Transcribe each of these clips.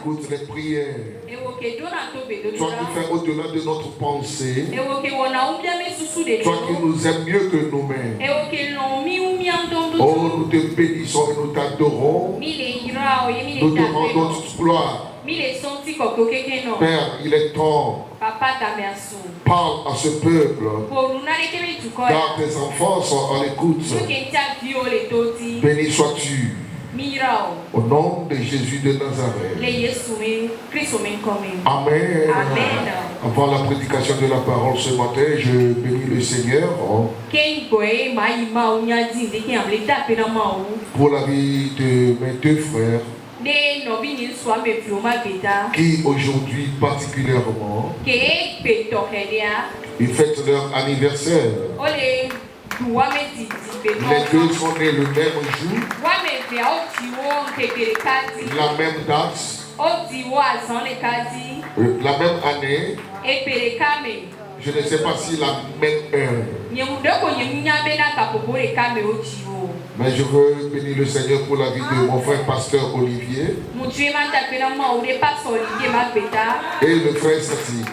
écoutes les prières. Toi qui fais au-delà de notre pensée. Toi qui nous aimes mieux que nous-mêmes. Oh, nous te bénissons et nous t'adorons. Nous te rendons toute gloire. Père, il est temps. Parle à ce peuple. Car tes enfants sont à l'écoute. Béni sois-tu. Au nom de Jésus de Nazareth. Amen. Avant la prédication de la parole ce matin, je bénis le Seigneur pour la vie de mes deux frères qui aujourd'hui particulièrement ils fêtent leur anniversaire. Les deux sont nés le même jour, la même date, la même année. Je ne sais pas si la même heure. Mais je veux bénir le Seigneur pour la vie de mon frère pasteur Olivier et le frère Sati.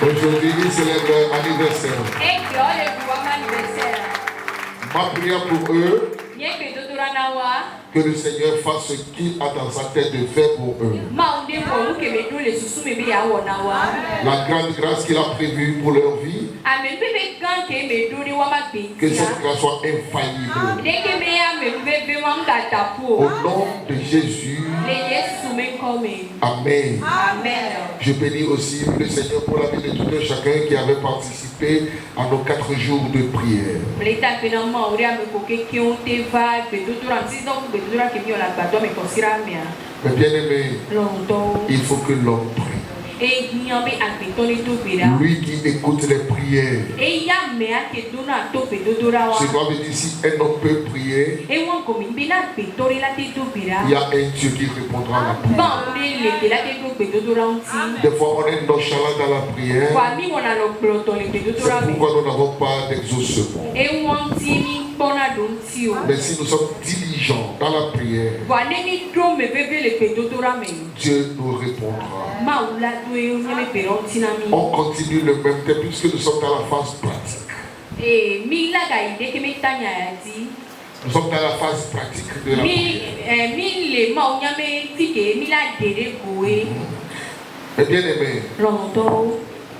Aujourd'hui, ils célèbrent leur anniversaire. Ma prière pour eux, que le Seigneur fasse ce qu'il a dans sa tête de faire pour eux. La grande grâce qu'il a prévue pour leur vie, que cette grâce soit infaillible. Au nom de Jésus. Amen. Je bénis aussi le Seigneur pour la vie de tout un chacun qui avait participé à nos 4 jours de prière. Mais bien aimé, il faut que l'homme prie. Lui qui écoute les prières. C'est quoi veut dire si un homme peut prier, il y a un Dieu qui répondra à la prière. Des fois on est nonchalant dans la prière. C'est pourquoi nous n'avons pas d'exaucement. Mais si nous sommes diligents dans la prière, Dieu nous répondra. On continue le même thème puisque nous sommes dans la phase pratique. Nous sommes dans la phase pratique de la prière. Et bien aimé,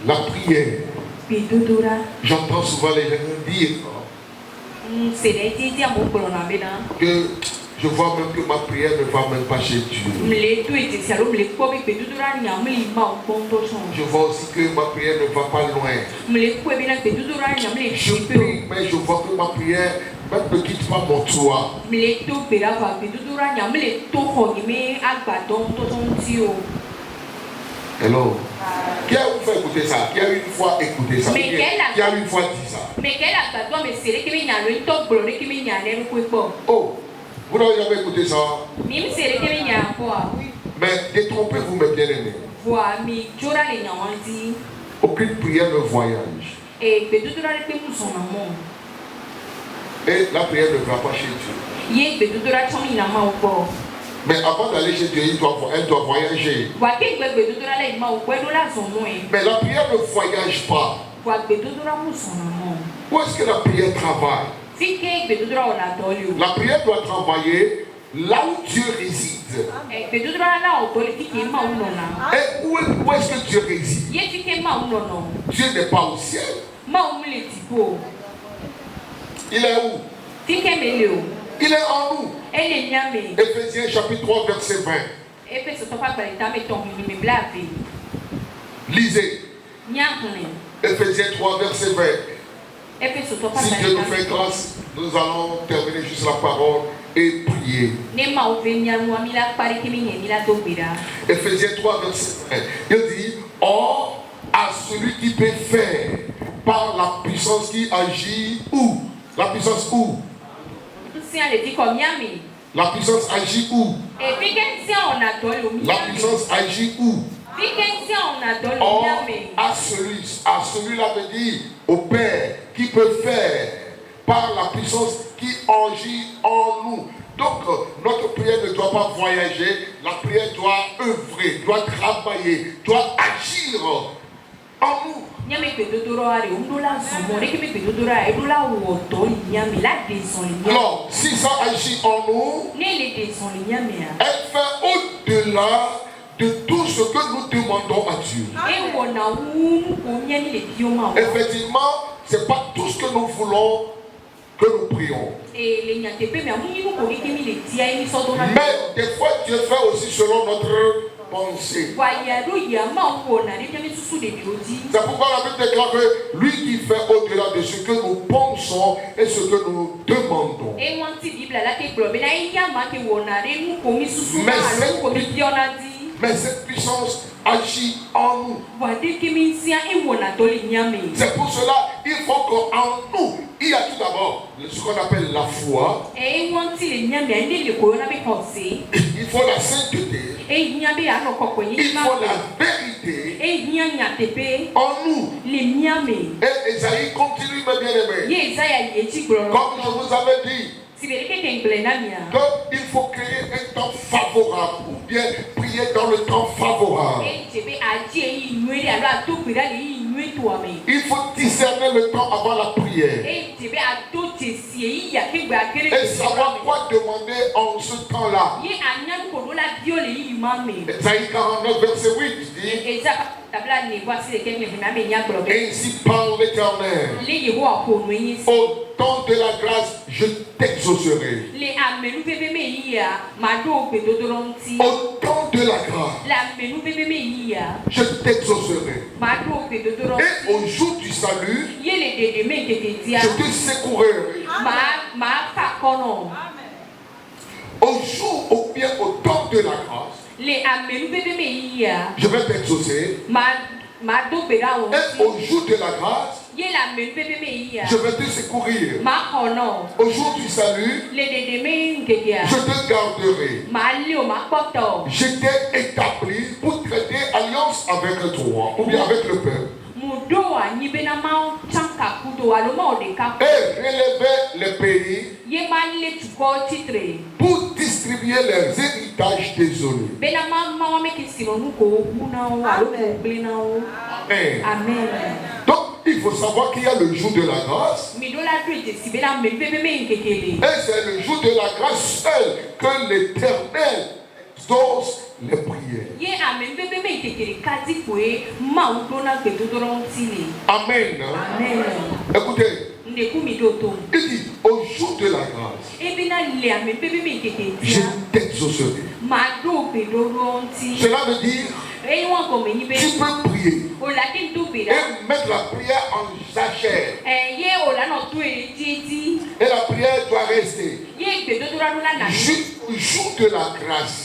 la prière, j'entends souvent les gens dire que je vois même que ma prière ne va même pas chez Dieu. Je vois aussi que ma prière ne va pas loin. Je prie, mais je vois que ma prière même ne quitte pas mon toit. Hello. Qui a une fois écouté ça? Qui a une fois écouté ça? Qui a une fois dit ça? Oh, vous n'avez jamais écouté ça? Mais détrompez-vous mes bien-aimés. Aucune prière ne voyage. Et la prière ne va pas chez Dieu. Mais avant d'aller chez Dieu, elle doit voyager. Mais la prière ne voyage pas. Où est-ce que la prière travaille? La prière doit travailler là où Dieu réside. Et où est-ce que Dieu réside? Dieu n'est pas au ciel. Il est où? Il est en nous. Éphésiens chapitre 3 verset 20. Lisez. Éphésiens 3 verset 20. Si Dieu nous fait grâce, nous allons terminer juste la parole et prier. Éphésiens 3 verset 20. Il dit, or à celui qui peut faire par la puissance qui agit où? La puissance où? La puissance agit où? La puissance agit où? Or, à celui-là veut dire au Père qui peut faire par la puissance qui agit en nous. Donc, notre prière ne doit pas voyager, la prière doit œuvrer, doit travailler, doit agir en nous. Alors, si ça agit en nous, elle fait au-delà de tout ce que nous demandons à Dieu. Effectivement, ce n'est pas tout ce que nous voulons que nous prions. Mais des fois, Dieu fait aussi selon notre pensée. C'est pourquoi la Bible déclare que lui qui fait au-delà de ce que nous pensons et ce que nous demandons. Mais cette puissance agit en nous. C'est pour cela qu'il faut qu'en nous, il y a tout d'abord ce qu'on appelle la foi. Il faut la sainteté. Il faut la vérité en nous. Et Esaïe continue, mes bien-aimés. Comme je vous avais dit, qu'il faut créer un temps favorable ou bien prier dans le temps favorable. Il faut discerner le temps avant la prière et savoir quoi demander en ce temps-là. Esaïe 49 verset 8 dit: ainsi parle l'Éternel, au temps de la grâce je t'exaucerai. Au temps de la grâce je t'exaucerai. Et au jour du salut je te secouerai. Au jour ou bien au temps de la grâce je vais t'exaucer. Et au jour de la grâce je vais te secourir. Au jour du salut je te garderai. Je t'ai établi pour traiter alliance avec toi ou bien avec le peuple. Et relever les pays pour distribuer leurs héritages désolés. Amen. Donc il faut savoir qu'il y a le jour de la grâce. Et c'est le jour de la grâce seul que l'Éternel exauce les prières. Amen. Écoutez, il dit au jour de la grâce je t'exaucerai. Cela veut dire tu peux prier et mettre la prière en jachère. Et la prière doit rester jusqu'au jour de la grâce.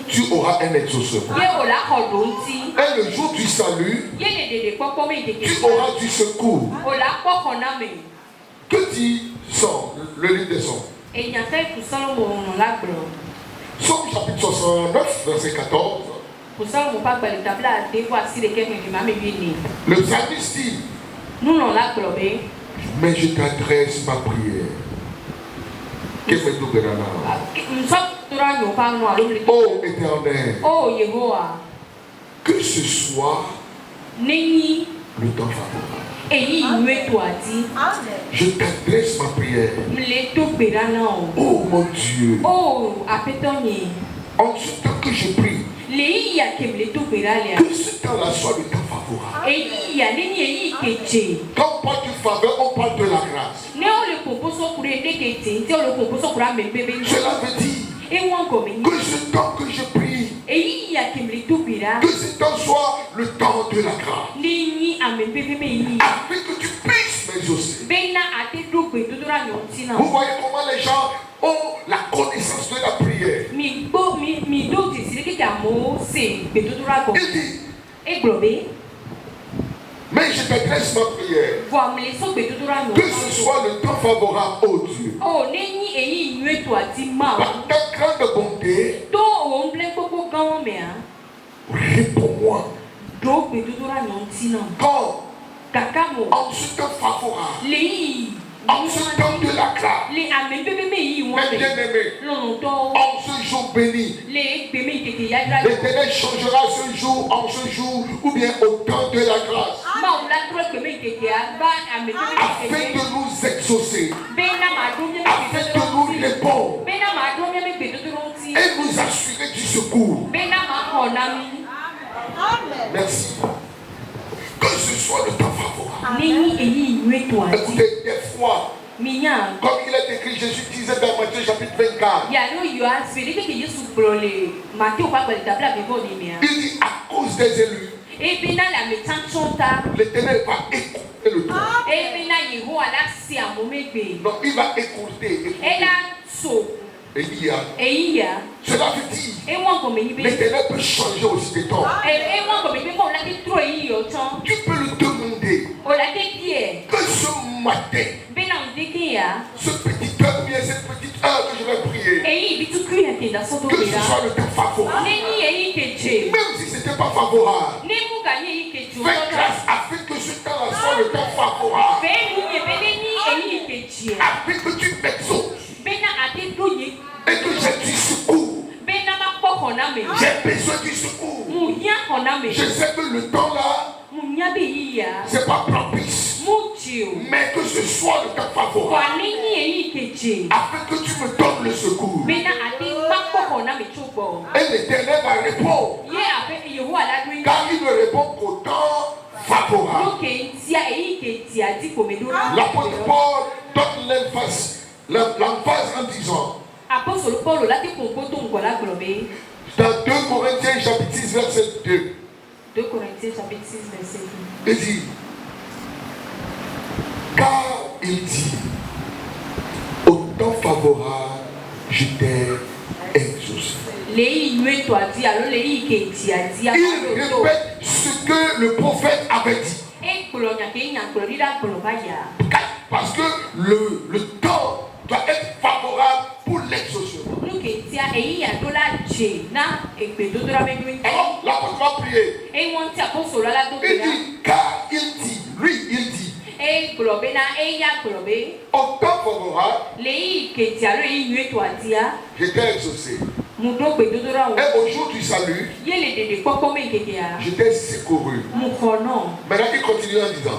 Tu auras un exaucement. Et le jour du salut, tu auras du secours. Que dit le livre des Psaumes? Psaume chapitre 69, verset 14. Le psalmiste dit: mais je t'adresse ma prière. Oh Éternel, que ce soit le temps favorable. Je t'adresse ma prière. Oh mon Dieu, en ce temps que je prie, que ce temps-là soit le temps favorable. Quand on parle de faveur, on parle de la grâce. Cela veut dire que ce temps que je prie, que ce temps soit le temps de la grâce, afin que tu puisses m'exaucer. Vous voyez comment les gens ont la connaissance de la prière. Il dit: mais je t'adresse ma prière. Que ce soit le temps favorable, oh Dieu. Par ta grande bonté, réponds-moi. Quand En ce temps favorable. En ce temps de la grâce. Mes bien-aimés, en ce jour béni, l'Éternel changera ce jour en ce jour ou bien au temps de la grâce. Afin de nous exaucer, afin de nous répondre et nous assurer du secours. Merci. Que ce soit le temps favorable. Écoutez, des fois, comme il est écrit, Jésus disait dans Matthieu chapitre 24. Il dit à cause des élus, l'Éternel va écouter le temps. Donc il va écouter. Cela veut dire l'Éternel peut changer aussi des temps. Tu peux le demander que ce matin, ce petit heure, bien cette petite heure que je vais prier, que ce soit le temps favorable. Même si ce n'était pas favorable, fais grâce afin que ce temps soit le temps favorable. Afin que tu t'exauces. Et que j'ai du secours. J'ai besoin du secours. Je sais que le temps là, c'est pas propice. Mais que ce soit le temps favorable. Afin que tu me donnes le secours. Et l'Éternel va répondre. Car il ne répond qu'au temps favorable. L'apôtre Paul donne l'emphase en disant dans 2 Corinthiens chapitre 6 verset 2. 2 Corinthiens chapitre 6 verset 2. Il dit, car il dit, au temps favorable, je t'ai exaucé. Il répète ce que le prophète avait dit. Parce que le temps doit être favorable pour l'exaucement. Alors, l'apôtre va prier. Il dit, car il dit, lui, il dit, au temps favorable, j'étais exaucé. Et au jour du salut, j'étais secouru. Maintenant, il continue en disant,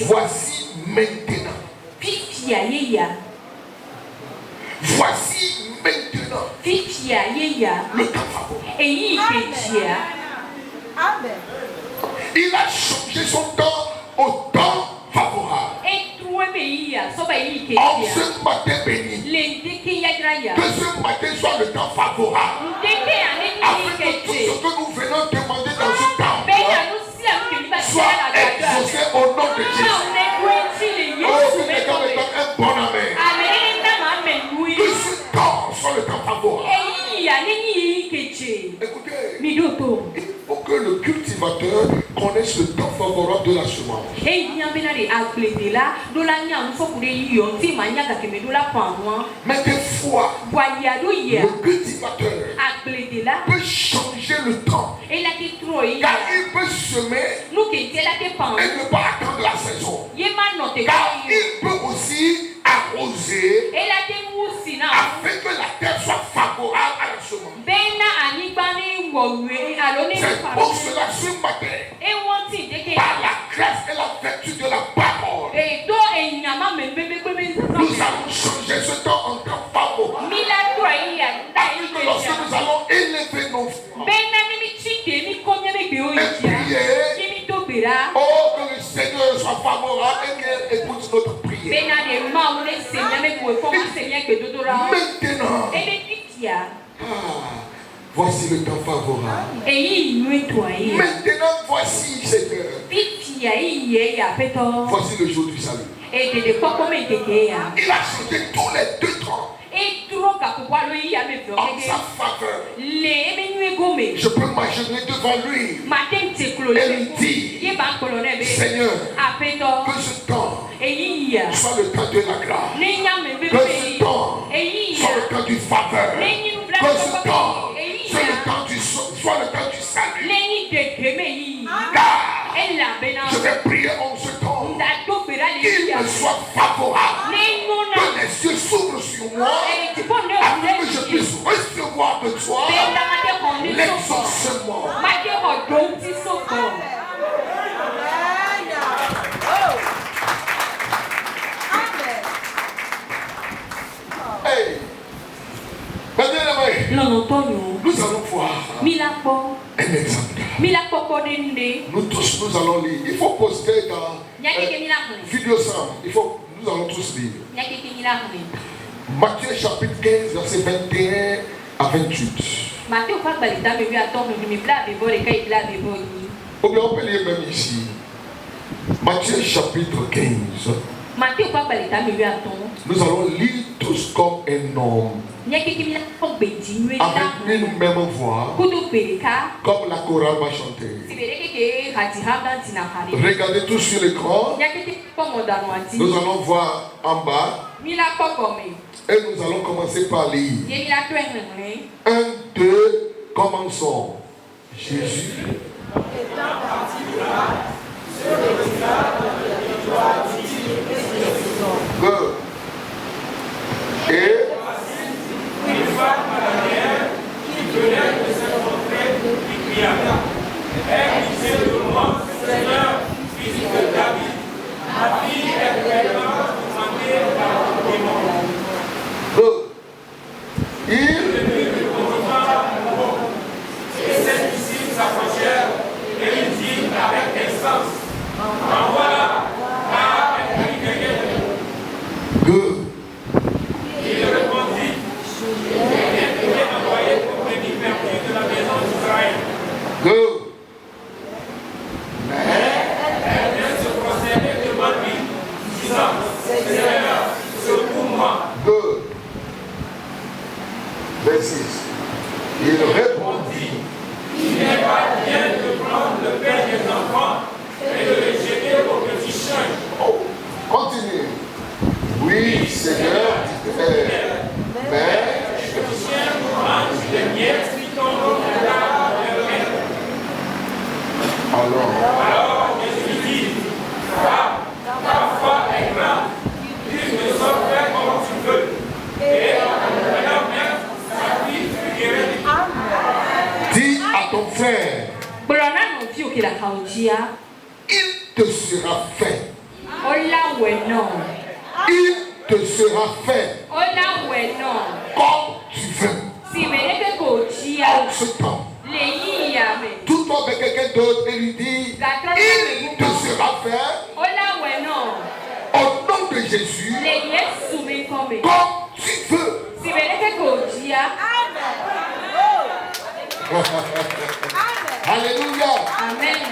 voici maintenant. Voici maintenant le temps favorable. Il a changé son temps au temps favorable. En ce matin béni, que ce matin soit le temps favorable. Afin que tout ce que nous venons demander dans ce temps soit exaucé au nom de Jésus. Oh, que quelqu'un me donne un bon amen. Que ce temps soit le temps favorable. Écoutez, il faut que le cultivateur connaisse le temps favorable de la semence. Mais des fois, le cultivateur peut changer le temps. Car il peut semer et ne pas attendre la saison. Car il peut aussi arroser afin que la terre soit favorable à la semence. C'est pour cela ce matin, par la grâce et la vertu de la parole, nous allons changer ce temps en temps favorable. Afin que lorsque nous allons élever nos voix et prier, oh, que le Seigneur soit favorable et qu'il écoute notre prière. Maintenant, voici le temps favorable. Maintenant, voici cette heure. Voici le jour du salut. Il a changé tous les 2 temps en sa faveur. Je peux m'agenouiller devant lui et lui dire, Seigneur, que ce temps soit le temps de la grâce, que ce temps soit le temps du faveur, que ce temps soit le temps du salut. Car Je vais prier en ce temps. Qu'il me soit favorable. Que les cieux s'ouvrent sur moi. Afin que je puisse recevoir de toi l'exaucement. Hey. Nous allons voir un exemple. Nous tous, nous allons lire. Il faut poster dans vidéo simple. Nous allons tous lire. Matthieu chapitre 15, verset 21 à 28. Ou bien on peut lire même ici. Matthieu chapitre 15. Nous allons lire tous comme un homme. Avec une même voix. Comme la chorale va chanter. Regardez tous sur l'écran. Nous allons voir en bas. Et nous allons commencer par lire. 1, 2, commençons. Jésus. Good. Et une femme canadienne qui venait de se montrer qui cria. Elle disait de moi, Seigneur, fils de David, ma fille est vraiment tourmentée par le démon. Good. Et ses disciples s'approchèrent et ils dirent avec instance, en voilà, car elle prit quelqu'un de nous. Good. Il répondit, j'ai été envoyé pour prédire perdu de la maison d'Israël. Good. Mais elle vient se prosterner devant lui, disant, Seigneur, secours-moi. Good. Verset 6. Il répondit, il n'est pas bien de prendre le pain des enfants et de les jeter aux petits chiens. Oh, continue. Oui, Seigneur, dit-elle, mais les chiens mangent les miettes qui tombent de leur main. Alors Jésus dit, femme, ta foi est grande, il ne sort faire comme tu veux. Et alors même, sa fille fut guérie. Dis à ton frère, il te sera fait. Il te sera fait comme tu veux. En ce temps, tourne-toi avec quelqu'un d'autre et lui dis, il te sera fait au nom de Jésus comme tu veux. Alléluia. Amen.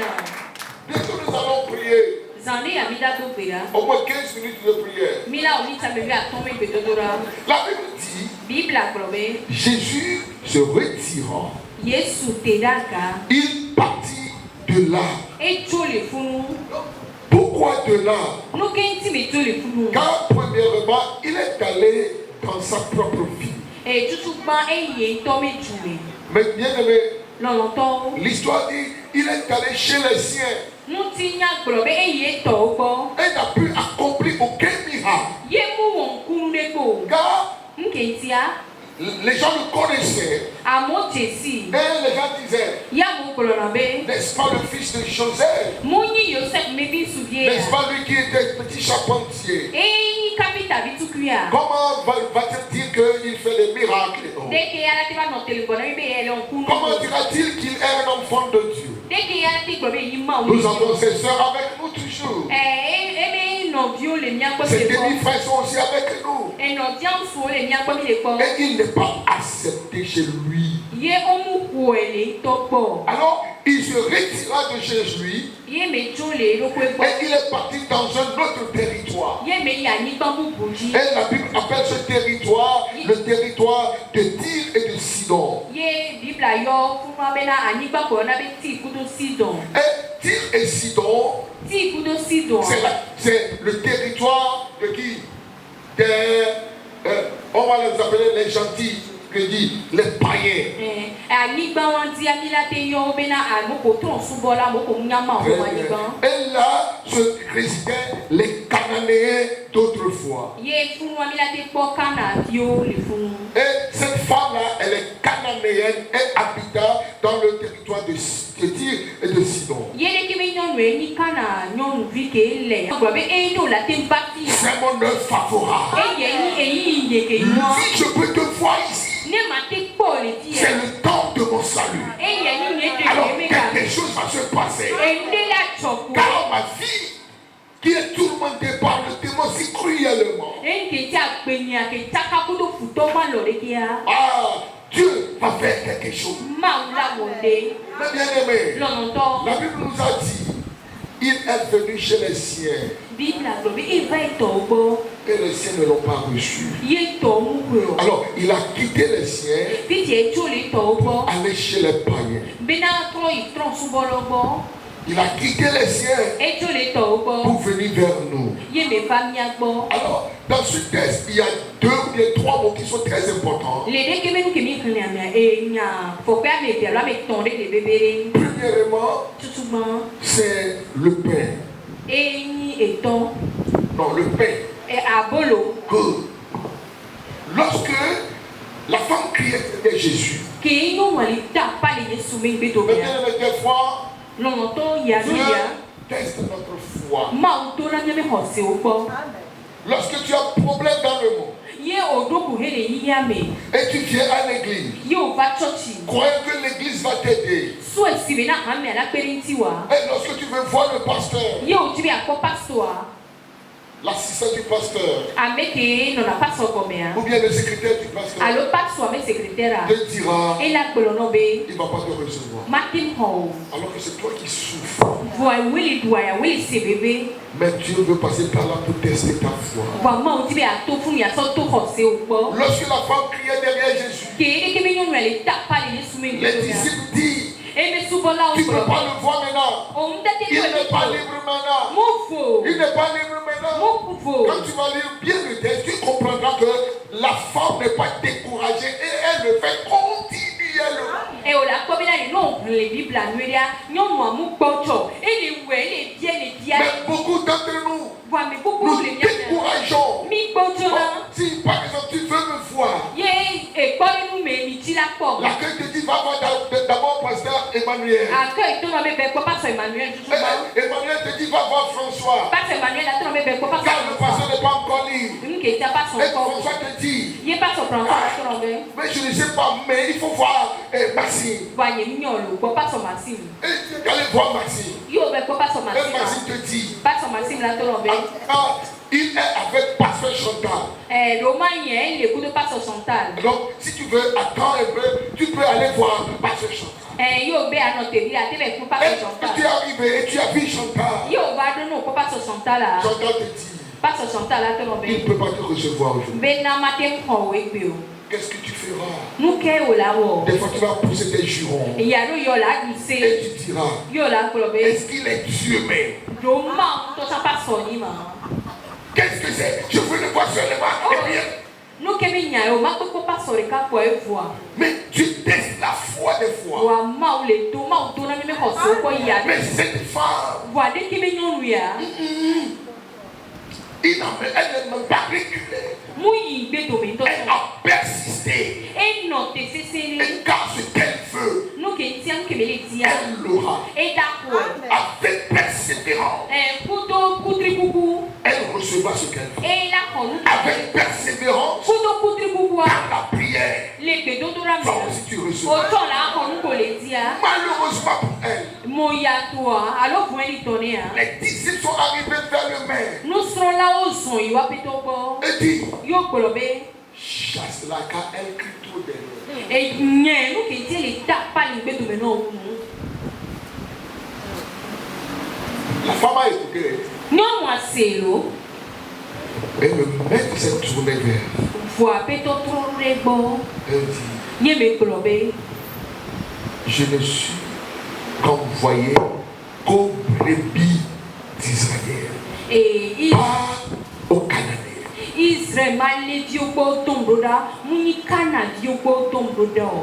Bientôt nous allons prier. Au moins 15 minutes de prière. La Bible dit, Jésus se retirant, il partit de là. Pourquoi de là? Car premièrement, il est allé dans sa propre vie. Mais bien aimé, l'histoire dit, il est allé chez les siens. Et n'a pu accomplir aucun miracle. Car les gens le connaissaient. Et les gens disaient, n'est-ce pas le fils de Joseph? N'est-ce pas lui qui était petit charpentier? Comment va-t-il dire qu'il fait des miracles? Comment dira-t-il qu'il est un enfant de Dieu? Nous avons ses soeurs avec nous toujours. Ses demi-frères sont aussi avec nous. Et il n'est pas accepté chez lui. Alors, il se retira de chez lui. Et il est parti dans un autre territoire. Et la Bible appelle ce territoire le territoire de Tyr et de Sidon. Et Tyr et Sidon, c'est le territoire de qui? On va les appeler les gentils. que dit les païens. Et là se résidaient les Cananéens d'autrefois. Et cette femme-là, elle est cananéenne et habita dans le territoire de Tyr et de Sidon. C'est mon œuvre favorable. Si je peux te voir ici, c'est le temps de mon salut. Alors quelque chose va se passer. Car ma vie qui est tourmentée par le démon si cruellement. Dieu va faire quelque chose. Mais bien aimé, la Bible nous a dit, il est venu chez les siens. Et les siens ne l'ont pas reçu. Alors, il a quitté les siens pour aller chez les païens. Il a quitté les siens pour venir vers nous. Alors, dans ce texte, il y a 2 ou bien 3 mots qui sont très importants. Premièrement, c'est le pain. Non, le pain. Que lorsque la femme criait vers Jésus, des fois, Dieu teste notre foi. Lorsque tu as un problème dans le monde et tu viens à l'église, croyez que l'église va t'aider. Et lorsque tu veux voir le pasteur, l'assistant du pasteur, ou bien le secrétaire du pasteur, te dira, il ne va pas te recevoir. Alors que c'est toi qui souffres. Mais Dieu veut passer par là pour tester ta foi. Lorsque la femme criait derrière Jésus, les disciples disent, tu ne peux pas le voir maintenant. Il n'est pas libre maintenant. Il n'est pas libre maintenant. Quand tu vas lire bien le texte, tu comprendras que la femme n'est pas découragée et elle le fait continuellement. Mais beaucoup d'entre nous, nous décourageons. Si par exemple tu veux me voir, l'accueil te dit va voir d'abord pasteur Emmanuel. Emmanuel te dit va voir François. Car le pasteur n'est pas encore libre. Et François te dit mais je ne sais pas, mais il faut voir Maxime. Et tu es allé voir Maxime. Et Maxime te dit il est avec pasteur Chantal. Donc si tu veux attendre un peu, tu peux aller voir pasteur Chantal. Et tu es arrivé et tu as vu Chantal. Chantal te dit il ne peut pas te recevoir aujourd'hui. Qu'est-ce que tu feras? Des fois tu vas pousser des jurons. Et tu diras est-ce qu'il est Dieu même? Qu'est-ce que c'est? Je veux le voir seulement. Et bien mais tu testes la foi des fois. Mais cette femme, elle n'a même pas reculé. Elle a persisté. Et car ce qu'elle veut, elle l'aura. Avec persévérance, elle recevra ce qu'elle veut. Avec persévérance, par la prière, toi aussi tu recevras. Malheureusement pour elle, les disciples sont arrivés vers le maire. Et dit chasse-la car elle crie trop derrière. La femme a écouté. Et le maître s'est tourné vers elle dit je ne suis qu'envoyé qu'aux brebis d'Israël, pas aux Cananéens.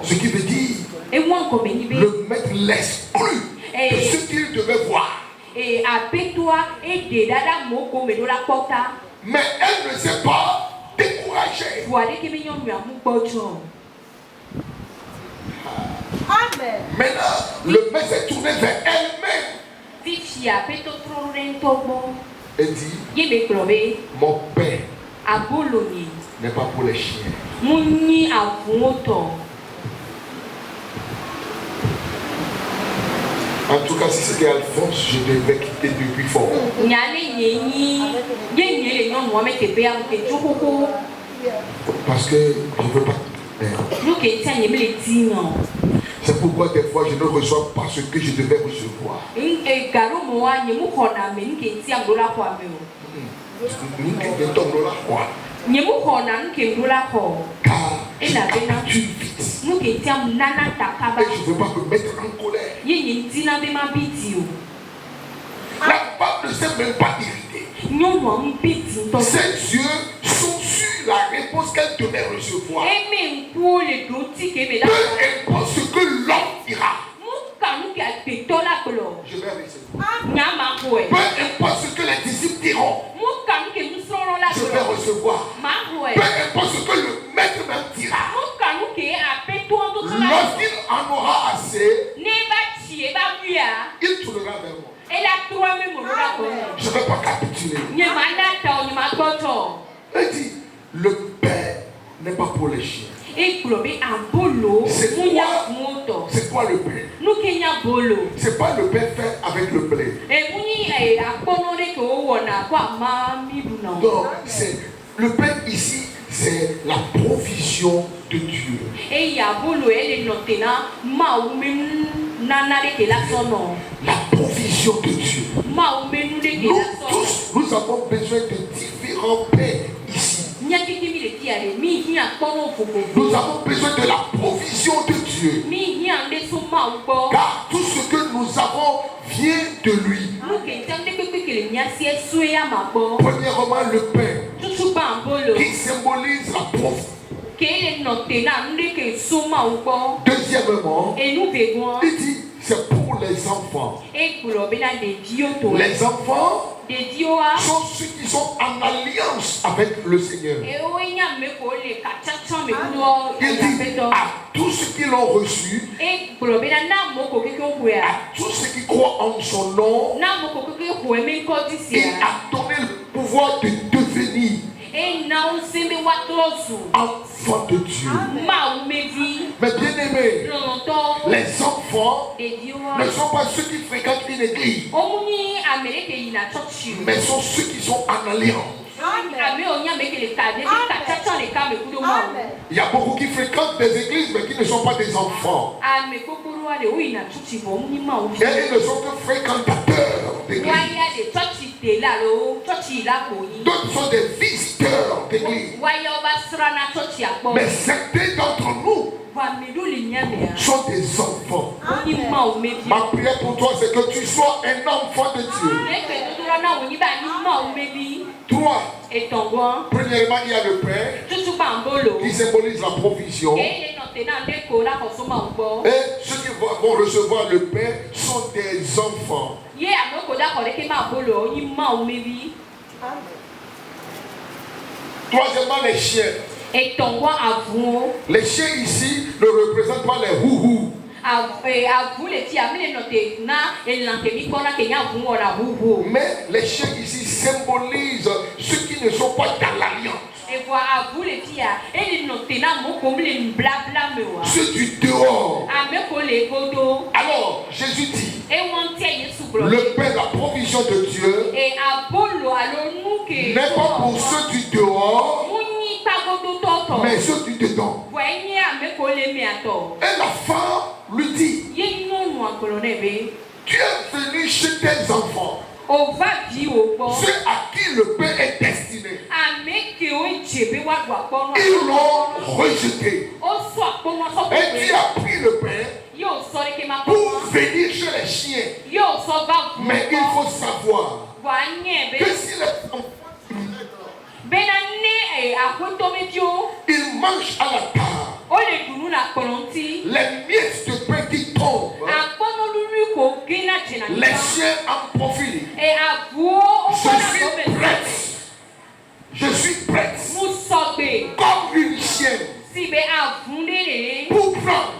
Ce qui veut dire le maître l'exclut de ce qu'il devait voir. Mais elle ne s'est pas découragée. Amen. Maintenant, le maître s'est tourné vers elle-même. Elle dit, mon pain n'est pas pour les chiens. En tout cas, si c'était Alphonse, je devais quitter depuis fort. Parce que je ne veux pas. C'est pourquoi des fois je ne reçois pas ce que je devais recevoir. Car je capture vite. Et je ne veux pas me mettre en colère. La femme ne s'est même pas irritée. Ses yeux sont sur la réponse qu'elle devait recevoir. Peu importe ce que l'homme dira. Je vais recevoir. Peu importe ce que les disciples diront. Je vais recevoir. Peu importe ce que le maître même dira. Lorsqu'il en aura assez, il tournera vers moi. Je ne vais pas capituler. Elle dit, le pain n'est pas pour les chiens. C'est quoi le pain? C'est pas le pain fait avec le blé. Donc, le pain ici, c'est la provision de Dieu. La provision de Dieu. Nous tous, nous avons besoin de différents pains ici. Nous avons besoin de la provision de Dieu. Car tout ce que nous avons vient de lui. Premièrement, le pain qui symbolise la provision. Deuxièmement, il dit c'est pour les enfants. Les enfants sont ceux qui sont en alliance avec le Seigneur. Il dit à tous ceux qui l'ont reçu, à tous ceux qui croient en son nom, il a donné le pouvoir de devenir enfant de Dieu. Mais bien aimés, les enfants ne sont pas ceux qui fréquentent une église, mais sont ceux qui sont en alliance. Il y a beaucoup qui fréquentent des églises mais qui ne sont pas des enfants. Et ils ne sont que fréquentateurs d'église. D'autres sont des visiteurs d'église. Mais certains d'entre nous sont des enfants. Ma prière pour toi, c'est que tu sois un enfant de Dieu. 3. Premièrement, il y a le pain qui symbolise la provision. Et ceux qui vont recevoir le pain sont des enfants. Troisièmement, les chiens. Les chiens ici ne représentent pas les houhous. Mais les chiens ici symbolisent ceux qui ne sont pas dans l'alliance. Ceux du dehors. Alors, Jésus dit, le pain, la provision de Dieu, n'est pas pour ceux du dehors, mais ceux du dedans. Et la femme lui dit, tu es venu chez tes enfants, ceux à qui le pain est destiné. Ils l'ont rejeté. Et tu as pris le pain pour venir chez les chiens. Mais il faut savoir que si les enfants Il mange à la table. Les miettes de pain qui tombent. Les chiens en profitent. Je suis prête. Comme une chienne. Pour prendre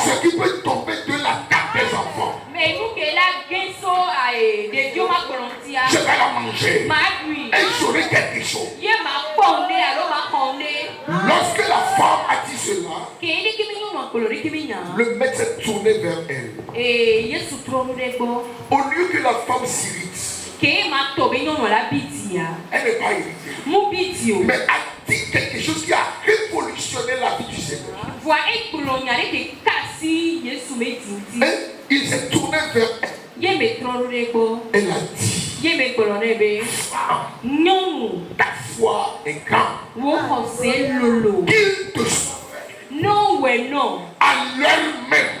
ce qui peut tomber de la table des enfants. Je vais la manger. Et j'aurai quelque chose. Lorsque la femme a dit cela, le maître s'est tourné vers elle. Au lieu que la femme s'irrite, elle n'est pas irritée, mais a dit quelque chose qui a révolutionné la vie du Seigneur. Et il s'est tourné vers elle. Elle a dit, femme, ta foi est grande. Qu'il te sauve à l'heure même,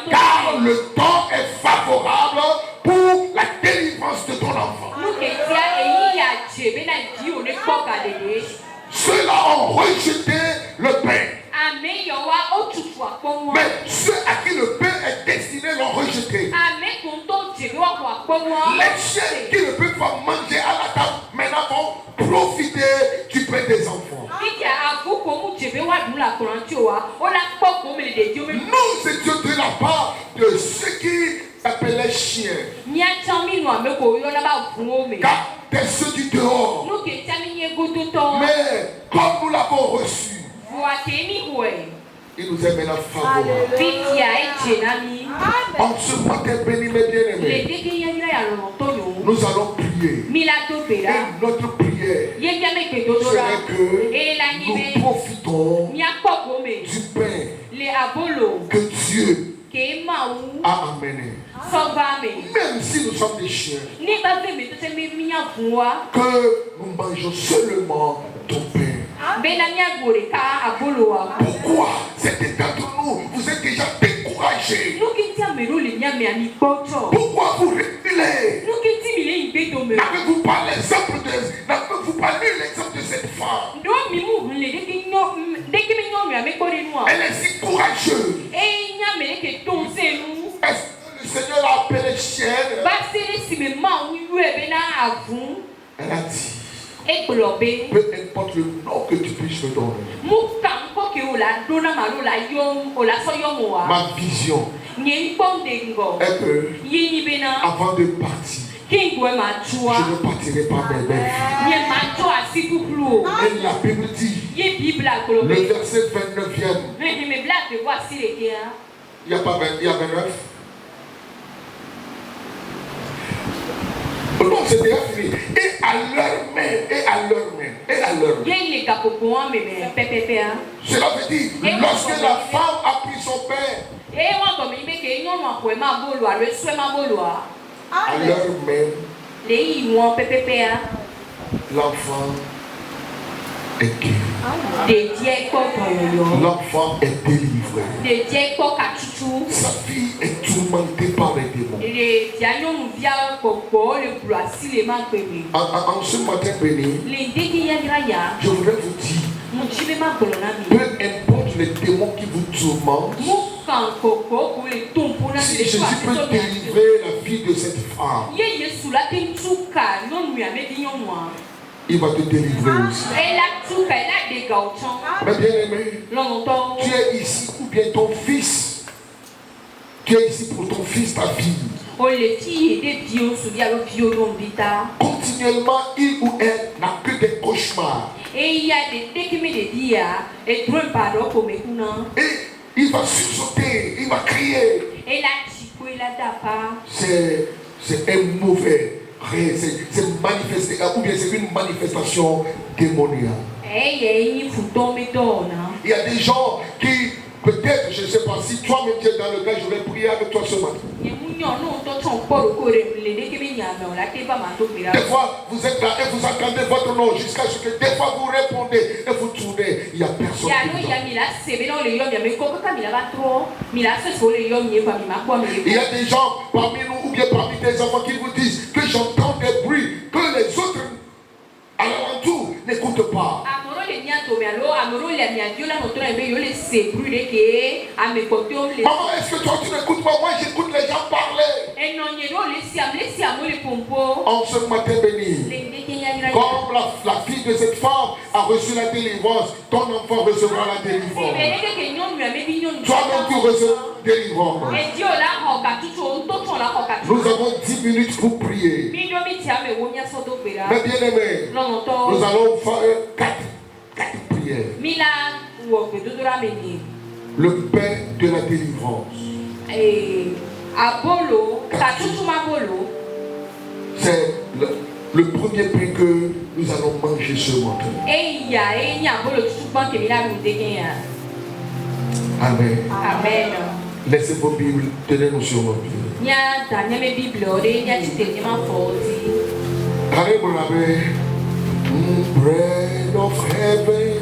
car le temps est favorable pour la délivrance de ton enfant. Ceux-là ont rejeté le pain. Mais ceux à qui le pain est destiné l'ont rejeté. Les chiens qui ne peuvent pas manger à la table maintenant vont profiter du pain des enfants. Nous étions de la part de ceux qui s'appelaient chiens. Car t'es ceux du dehors. Mais comme nous l'avons reçu, il nous est maintenant favorable. En ce matin béni, mes bien-aimés, nous allons prier. Et notre prière serait que nous profitons du pain que Dieu a amené. Même si nous sommes des chiens, que nous mangeons seulement ton pain. Pourquoi certains d'entre nous, vous êtes déjà découragés? Pourquoi vous reculez? N'avez-vous pas lu l'exemple de cette femme? Elle est si courageuse. Est-ce que le Seigneur l'a appelée chienne? Elle a dit, peu importe le nom que tu puisses me donner, ma vision est que avant de partir, je ne partirai pas bébé. Et la Bible dit, le verset 29e, il n'y a pas 20, il y a 29. Non, c'est déjà fini. Et à l'heure même, Cela veut dire, lorsque la femme a pris son pain, à l'heure même, l'enfant est guéri. L'enfant est délivré. Sa fille est tourmentée par les démons. En ce matin béni, je voudrais vous dire, peu importe les démons qui vous tourmentent, si Jésus peut délivrer la vie de cette femme, il va te délivrer aussi. Mais bien aimé, tu es ici ou bien ton fils. Tu es ici pour ton fils, ta fille. Continuellement, il ou elle n'a que des cauchemars. Et il va sursauter, il va crier. C'est un mauvais. C'est manifesté, ou bien c'est une manifestation démoniaque. Il y a des gens qui, peut-être, je ne sais pas, si toi-même tu es dans le cas, je vais prier avec toi ce matin. Des fois, vous êtes là et vous entendez votre nom jusqu'à ce que des fois vous répondez et vous tournez, il n'y a personne. Il y a des gens parmi nous ou bien parmi des enfants qui vous disent que j'entends des bruits, que les autres à l'alentour n'écoutent est-ce que toi tu n'écoutes pas? Moi j'écoute les gens parler. En ce matin béni, comme la fille de cette femme a reçu la délivrance, ton enfant recevra la délivrance. Toi-même tu recevras la délivrance. Nous avons 10 minutes pour prier. Mais bien aimé, nous allons faire 4 prières. Le pain de la délivrance. C'est le premier pain que nous allons manger ce matin. Amen. Amen. Laissez vos Bibles, tenez-nous sur nos pieds. Bread of heaven.